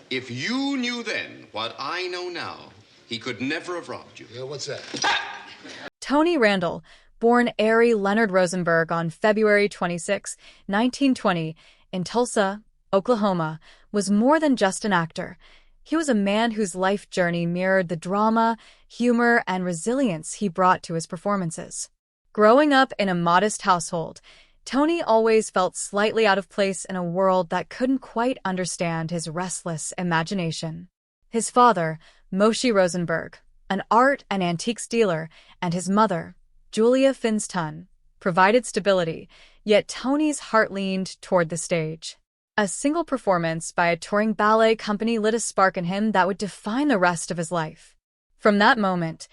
If you knew then what I know now, he could never have robbed you. Yeah, what's that? Tony Randall, born Ari Leonard Rosenberg on February 26, 1920, in Tulsa, Oklahoma, was more than just an actor. He was a man whose life journey mirrored the drama, humor, and resilience he brought to his performances. Growing up in a modest household, Tony always felt slightly out of place in a world that couldn't quite understand his restless imagination. His father, Moshe Rosenberg, an art and antiques dealer, and his mother, Julia Finstun, provided stability, yet Tony's heart leaned toward the stage. A single performance by a touring ballet company lit a spark in him that would define the rest of his life. From that moment,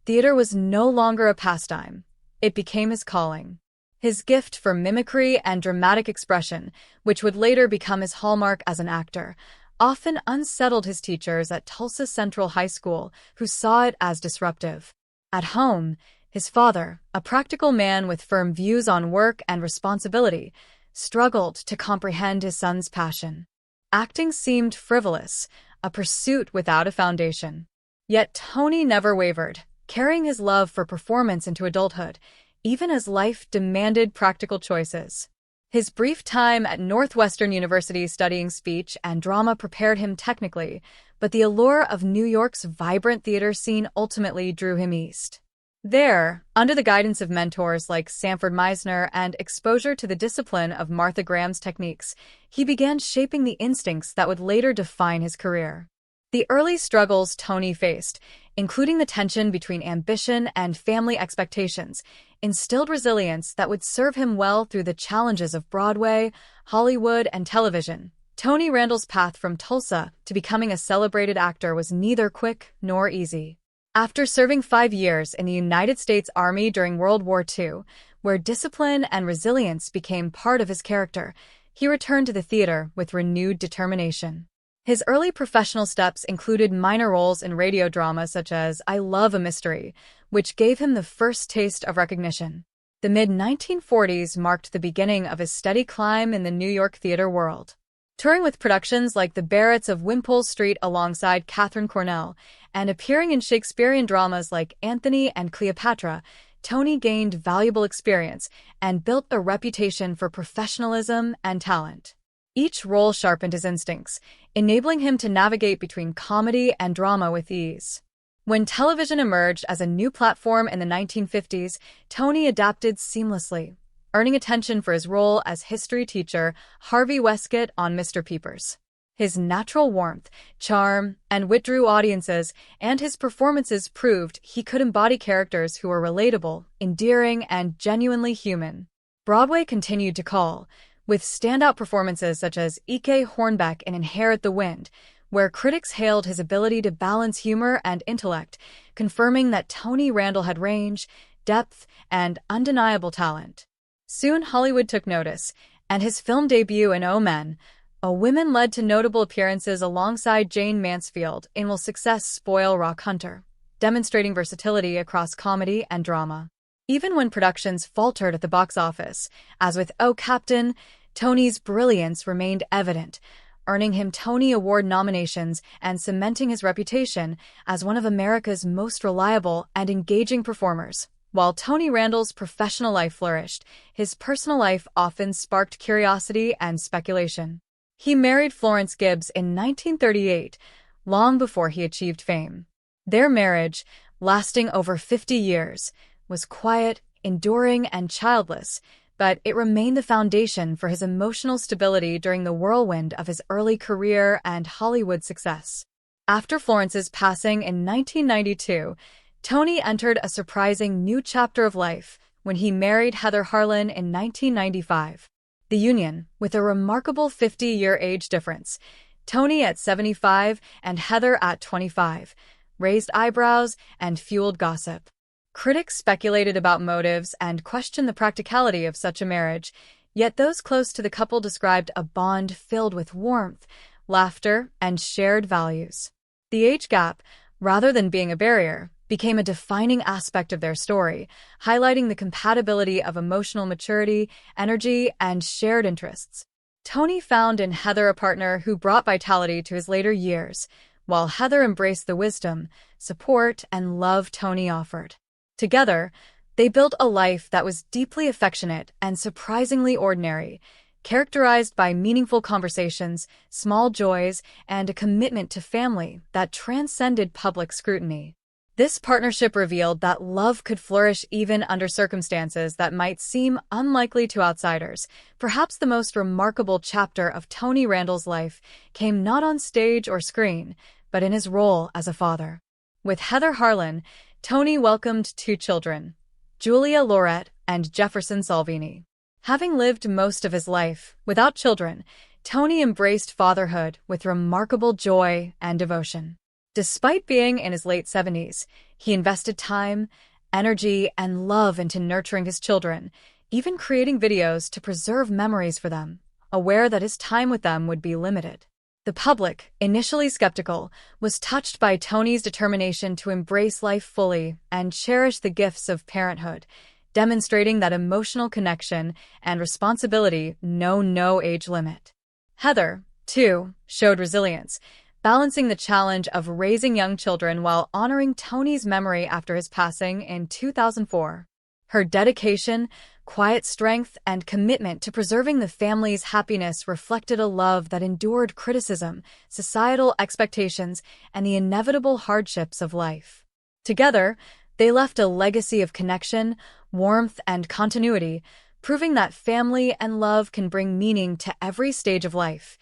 theater was no longer a pastime. It became his calling. His gift for mimicry and dramatic expression, which would later become his hallmark as an actor, often unsettled his teachers at Tulsa Central High School, who saw it as disruptive. At home, his father, a practical man with firm views on work and responsibility, struggled to comprehend his son's passion. Acting seemed frivolous, a pursuit without a foundation. Yet Tony never wavered, carrying his love for performance into adulthood, even as life demanded practical choices. His brief time at Northwestern University studying speech and drama prepared him technically, but the allure of New York's vibrant theater scene ultimately drew him east. There, under the guidance of mentors like Sanford Meisner and exposure to the discipline of Martha Graham's techniques, he began shaping the instincts that would later define his career. The early struggles Tony faced, including the tension between ambition and family expectations, instilled resilience that would serve him well through the challenges of Broadway, Hollywood, and television. Tony Randall's path from Tulsa to becoming a celebrated actor was neither quick nor easy. After serving 5 years in the United States Army during World War II, where discipline and resilience became part of his character, he returned to the theater with renewed determination. His early professional steps included minor roles in radio drama such as I Love a Mystery, which gave him the first taste of recognition. The mid-1940s marked the beginning of his steady climb in the New York theater world. Touring with productions like The Barretts of Wimpole Street alongside Katharine Cornell, and appearing in Shakespearean dramas like Antony and Cleopatra, Tony gained valuable experience and built a reputation for professionalism and talent. Each role sharpened his instincts, enabling him to navigate between comedy and drama with ease. When television emerged as a new platform in the 1950s, Tony adapted seamlessly, earning attention for his role as history teacher Harvey Westcott on Mr. Peepers. His natural warmth, charm, and wit drew audiences, and his performances proved he could embody characters who were relatable, endearing, and genuinely human. Broadway continued to call, with standout performances such as E.K. Hornbeck in Inherit the Wind, where critics hailed his ability to balance humor and intellect, confirming that Tony Randall had range, depth, and undeniable talent. Soon Hollywood took notice, and his film debut in O Men, a Women led to notable appearances alongside Jane Mansfield in Will Success Spoil Rock Hunter, demonstrating versatility across comedy and drama. Even when productions faltered at the box office, as with Oh Captain, Tony's brilliance remained evident, earning him Tony Award nominations and cementing his reputation as one of America's most reliable and engaging performers. While Tony Randall's professional life flourished, his personal life often sparked curiosity and speculation. He married Florence Gibbs in 1938, long before he achieved fame. Their marriage, lasting over 50 years, was quiet, enduring, and childless, but it remained the foundation for his emotional stability during the whirlwind of his early career and Hollywood success. After Florence's passing in 1992, Tony entered a surprising new chapter of life when he married Heather Harlan in 1995. The union, with a remarkable 50-year age difference, Tony at 75 and Heather at 25, raised eyebrows and fueled gossip. Critics speculated about motives and questioned the practicality of such a marriage, yet those close to the couple described a bond filled with warmth, laughter, and shared values. The age gap, rather than being a barrier, became a defining aspect of their story, highlighting the compatibility of emotional maturity, energy, and shared interests. Tony found in Heather a partner who brought vitality to his later years, while Heather embraced the wisdom, support, and love Tony offered. Together, they built a life that was deeply affectionate and surprisingly ordinary, characterized by meaningful conversations, small joys, and a commitment to family that transcended public scrutiny. This partnership revealed that love could flourish even under circumstances that might seem unlikely to outsiders. Perhaps the most remarkable chapter of Tony Randall's life came not on stage or screen, but in his role as a father. With Heather Harlan, Tony welcomed two children, Julia Laurette and Jefferson Salvini. Having lived most of his life without children, Tony embraced fatherhood with remarkable joy and devotion. Despite being in his late 70s, he invested time, energy, and love into nurturing his children, even creating videos to preserve memories for them, aware that his time with them would be limited. The public, initially skeptical, was touched by Tony's determination to embrace life fully and cherish the gifts of parenthood, demonstrating that emotional connection and responsibility know no age limit. Heather, too, showed resilience, balancing the challenge of raising young children while honoring Tony's memory after his passing in 2004. Her dedication, quiet strength, and commitment to preserving the family's happiness reflected a love that endured criticism, societal expectations, and the inevitable hardships of life. Together, they left a legacy of connection, warmth, and continuity, proving that family and love can bring meaning to every stage of life.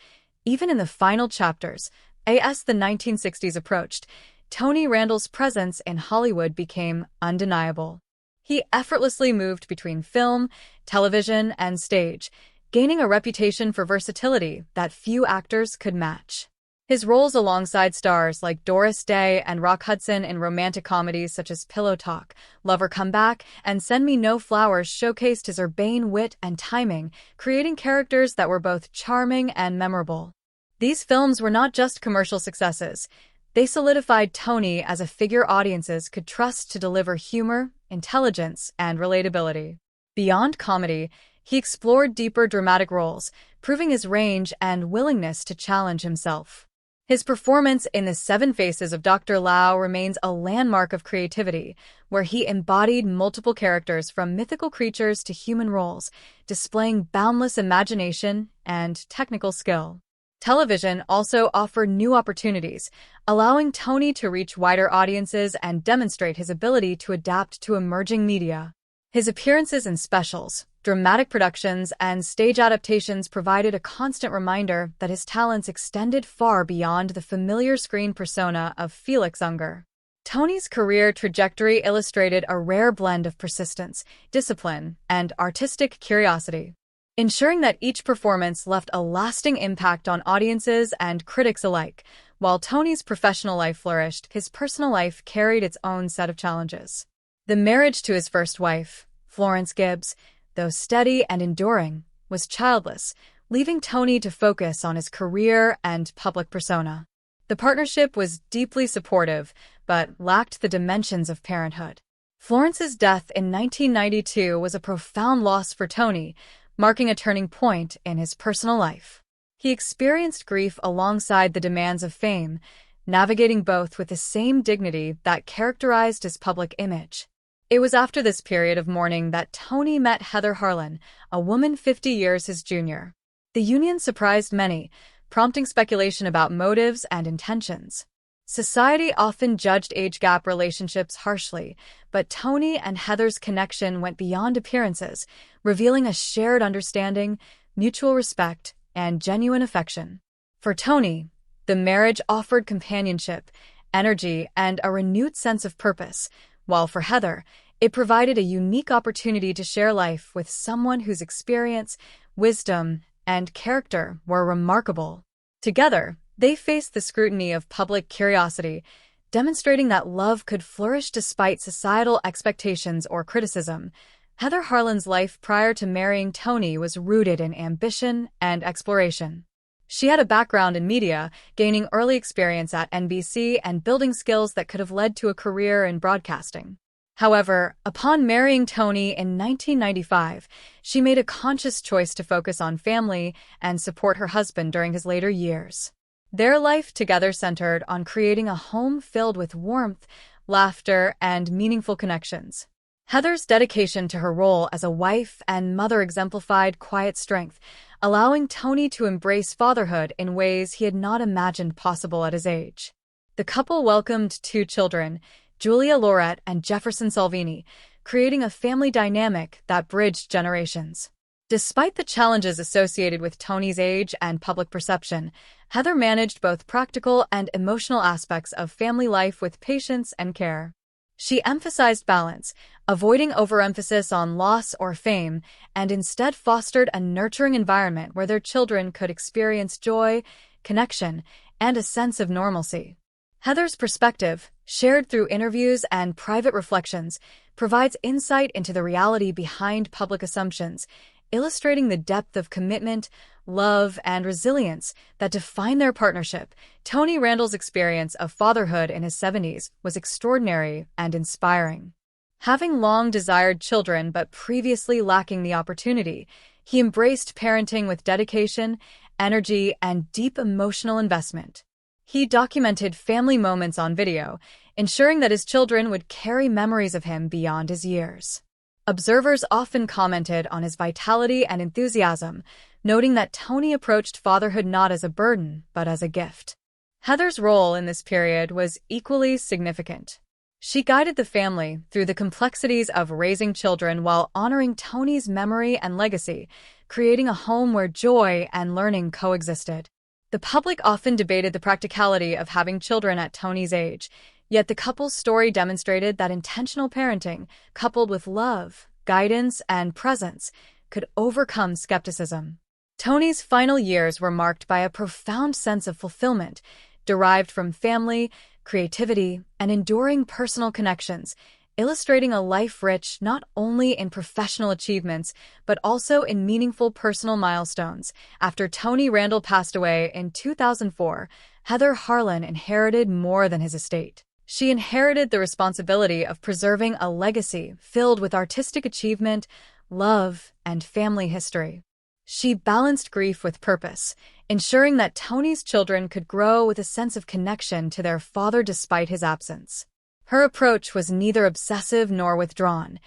Even in the final chapters, as the 1960s approached, Tony Randall's presence in Hollywood became undeniable. He effortlessly moved between film, television, and stage, gaining a reputation for versatility that few actors could match. His roles alongside stars like Doris Day and Rock Hudson in romantic comedies such as Pillow Talk, Lover Come Back, and Send Me No Flowers showcased his urbane wit and timing, creating characters that were both charming and memorable. These films were not just commercial successes. They solidified Tony as a figure audiences could trust to deliver humor, intelligence, and relatability. Beyond comedy, he explored deeper dramatic roles, proving his range and willingness to challenge himself. His performance in The Seven Faces of Dr. Lao remains a landmark of creativity, where he embodied multiple characters from mythical creatures to human roles, displaying boundless imagination and technical skill. Television also offered new opportunities, allowing Tony to reach wider audiences and demonstrate his ability to adapt to emerging media. His appearances in specials, dramatic productions, and stage adaptations provided a constant reminder that his talents extended far beyond the familiar screen persona of Felix Unger. Tony's career trajectory illustrated a rare blend of persistence, discipline, and artistic curiosity, ensuring that each performance left a lasting impact on audiences and critics alike. While Tony's professional life flourished, his personal life carried its own set of challenges. The marriage to his first wife, Florence Gibbs, though steady and enduring, was childless, leaving Tony to focus on his career and public persona. The partnership was deeply supportive, but lacked the dimensions of parenthood. Florence's death in 1992 was a profound loss for Tony, marking a turning point in his personal life. He experienced grief alongside the demands of fame, navigating both with the same dignity that characterized his public image. It was after this period of mourning that Tony met Heather Harlan, a woman 50 years his junior. The union surprised many, prompting speculation about motives and intentions. Society often judged age gap relationships harshly, but Tony and Heather's connection went beyond appearances, revealing a shared understanding, mutual respect, and genuine affection. For Tony, the marriage offered companionship, energy, and a renewed sense of purpose, while for Heather, it provided a unique opportunity to share life with someone whose experience, wisdom, and character were remarkable. Together, they faced the scrutiny of public curiosity, demonstrating that love could flourish despite societal expectations or criticism. Heather Harlan's life prior to marrying Tony was rooted in ambition and exploration. She had a background in media, gaining early experience at NBC and building skills that could have led to a career in broadcasting. However, upon marrying Tony in 1995, she made a conscious choice to focus on family and support her husband during his later years. Their life together centered on creating a home filled with warmth, laughter, and meaningful connections. Heather's dedication to her role as a wife and mother exemplified quiet strength, allowing Tony to embrace fatherhood in ways he had not imagined possible at his age. The couple welcomed 2 children, Julia Laurette and Jefferson Salvini, creating a family dynamic that bridged generations. Despite the challenges associated with Tony's age and public perception, Heather managed both practical and emotional aspects of family life with patience and care. She emphasized balance, avoiding overemphasis on loss or fame, and instead fostered a nurturing environment where their children could experience joy, connection, and a sense of normalcy. Heather's perspective, shared through interviews and private reflections, provides insight into the reality behind public assumptions, illustrating the depth of commitment, love, and resilience that define their partnership. Tony Randall's experience of fatherhood in his 70s was extraordinary and inspiring. Having long desired children but previously lacking the opportunity, he embraced parenting with dedication, energy, and deep emotional investment. He documented family moments on video, ensuring that his children would carry memories of him beyond his years. Observers often commented on his vitality and enthusiasm, noting that Tony approached fatherhood not as a burden, but as a gift. Heather's role in this period was equally significant. She guided the family through the complexities of raising children while honoring Tony's memory and legacy, creating a home where joy and learning coexisted. The public often debated the practicality of having children at Tony's age, yet the couple's story demonstrated that intentional parenting, coupled with love, guidance, and presence, could overcome skepticism. Tony's final years were marked by a profound sense of fulfillment, derived from family, creativity, and enduring personal connections, illustrating a life rich not only in professional achievements, but also in meaningful personal milestones. After Tony Randall passed away in 2004, Heather Harlan inherited more than his estate. She inherited the responsibility of preserving a legacy filled with artistic achievement, love, and family history. She balanced grief with purpose, ensuring that Tony's children could grow with a sense of connection to their father despite his absence. Her approach was neither obsessive nor withdrawn.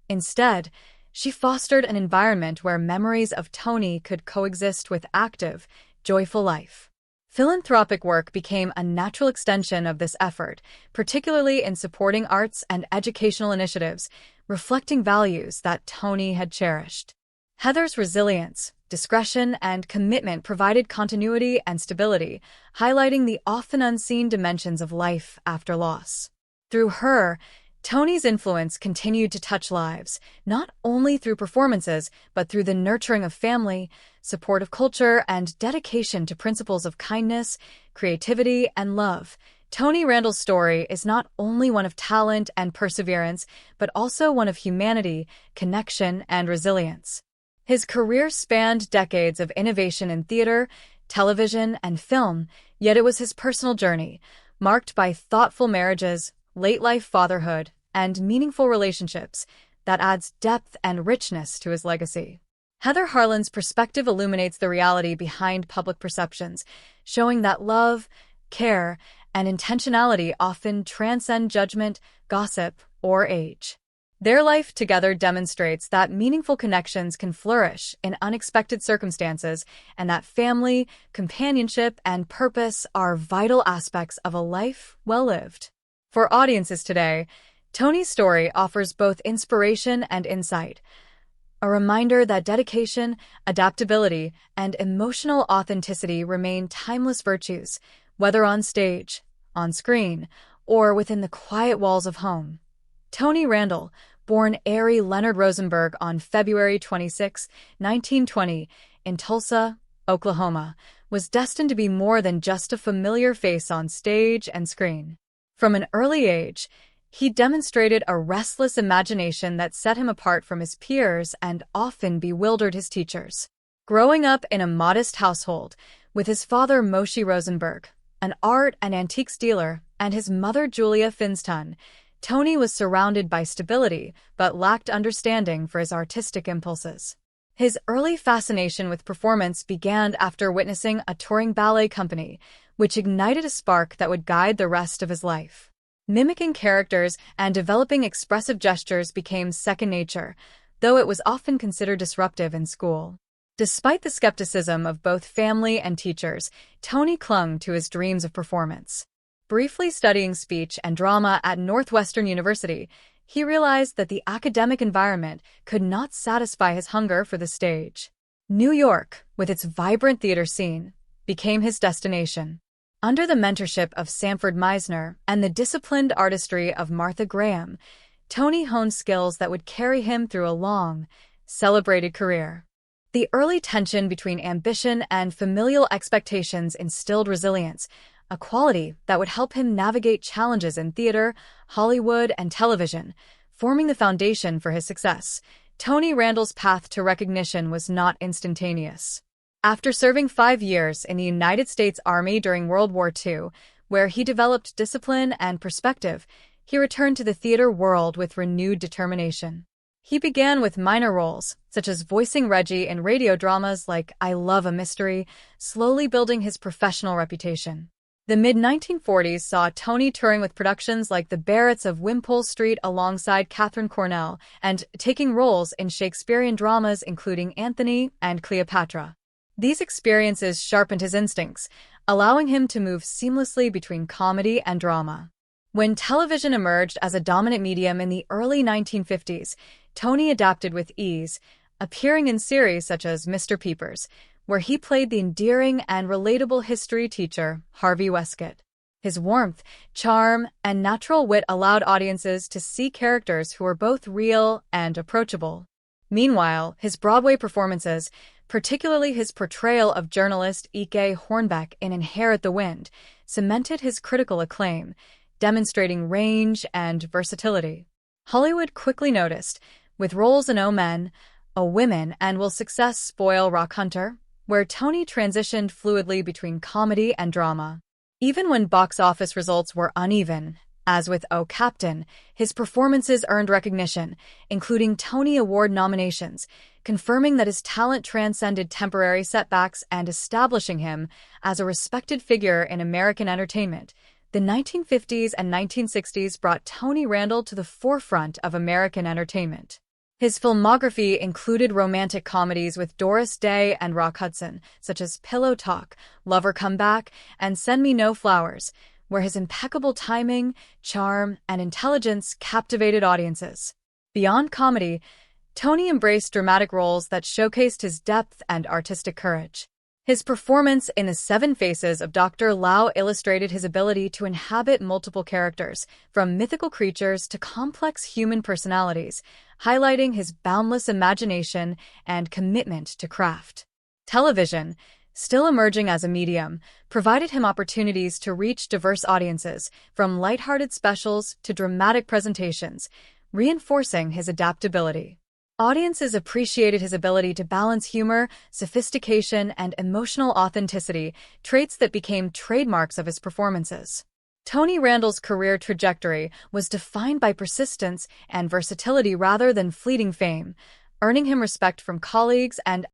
Instead, she fostered an environment where memories of Tony could coexist with active, joyful life. Philanthropic work became a natural extension of this effort, particularly in supporting arts and educational initiatives, reflecting values that Tony had cherished. Heather's resilience, discretion, and commitment provided continuity and stability, highlighting the often unseen dimensions of life after loss. Through her, Tony's influence continued to touch lives, not only through performances, but through the nurturing of family, support of culture, and dedication to principles of kindness, creativity, and love. Tony Randall's story is not only one of talent and perseverance, but also one of humanity, connection, and resilience. His career spanned decades of innovation in theater, television, and film, yet it was his personal journey, marked by thoughtful marriages, late-life fatherhood, and meaningful relationships, that adds depth and richness to his legacy. Heather Harlan's perspective illuminates the reality behind public perceptions, showing that love, care, and intentionality often transcend judgment, gossip, or age. Their life together demonstrates that meaningful connections can flourish in unexpected circumstances, and that family, companionship, and purpose are vital aspects of a life well lived. For audiences today, Tony's story offers both inspiration and insight, a reminder that dedication, adaptability, and emotional authenticity remain timeless virtues, whether on stage, on screen, or within the quiet walls of home. Tony Randall, born Ari Leonard Rosenberg on February 26, 1920, in Tulsa, Oklahoma, was destined to be more than just a familiar face on stage and screen. From an early age, he demonstrated a restless imagination that set him apart from his peers and often bewildered his teachers. Growing up in a modest household, with his father Moshe Rosenberg, an art and antiques dealer, and his mother Julia Finston, Tony was surrounded by stability, but lacked understanding for his artistic impulses. His early fascination with performance began after witnessing a touring ballet company, which ignited a spark that would guide the rest of his life. Mimicking characters and developing expressive gestures became second nature, though it was often considered disruptive in school. Despite the skepticism of both family and teachers, Tony clung to his dreams of performance. Briefly studying speech and drama at Northwestern University, he realized that the academic environment could not satisfy his hunger for the stage. New York, with its vibrant theater scene, became his destination. Under the mentorship of Sanford Meisner and the disciplined artistry of Martha Graham, Tony honed skills that would carry him through a long, celebrated career. The early tension between ambition and familial expectations instilled resilience, a quality that would help him navigate challenges in theater, Hollywood, and television, forming the foundation for his success. Tony Randall's path to recognition was not instantaneous. After serving 5 years in the United States Army during World War II, where he developed discipline and perspective, he returned to the theater world with renewed determination. He began with minor roles, such as voicing Reggie in radio dramas like I Love a Mystery, slowly building his professional reputation. The mid-1940s saw Tony touring with productions like The Barretts of Wimpole Street alongside Katharine Cornell and taking roles in Shakespearean dramas including Antony and Cleopatra. These experiences sharpened his instincts, allowing him to move seamlessly between comedy and drama. When television emerged as a dominant medium in the early 1950s, Tony adapted with ease, appearing in series such as Mr. Peepers, where he played the endearing and relatable history teacher, Harvey Westcott. His warmth, charm, and natural wit allowed audiences to see characters who were both real and approachable. Meanwhile, his Broadway performances, particularly his portrayal of journalist Ike Hornbeck in Inherit the Wind, cemented his critical acclaim, demonstrating range and versatility. Hollywood quickly noticed, with roles in O Men, O Women, and Will Success Spoil Rock Hunter, where Tony transitioned fluidly between comedy and drama. Even when box office results were uneven, as with O Captain, his performances earned recognition, including Tony Award nominations, confirming that his talent transcended temporary setbacks and establishing him as a respected figure in American entertainment. The 1950s and 1960s brought Tony Randall to the forefront of American entertainment. His filmography included romantic comedies with Doris Day and Rock Hudson, such as Pillow Talk, Lover Come Back, and Send Me No Flowers, where his impeccable timing, charm, and intelligence captivated audiences. Beyond comedy, Tony embraced dramatic roles that showcased his depth and artistic courage. His performance in The 7 Faces of Dr. Lao illustrated his ability to inhabit multiple characters, from mythical creatures to complex human personalities, highlighting his boundless imagination and commitment to craft. Television, still emerging as a medium, provided him opportunities to reach diverse audiences, from lighthearted specials to dramatic presentations, reinforcing his adaptability. Audiences appreciated his ability to balance humor, sophistication, and emotional authenticity, traits that became trademarks of his performances. Tony Randall's career trajectory was defined by persistence and versatility rather than fleeting fame, earning him respect from colleagues and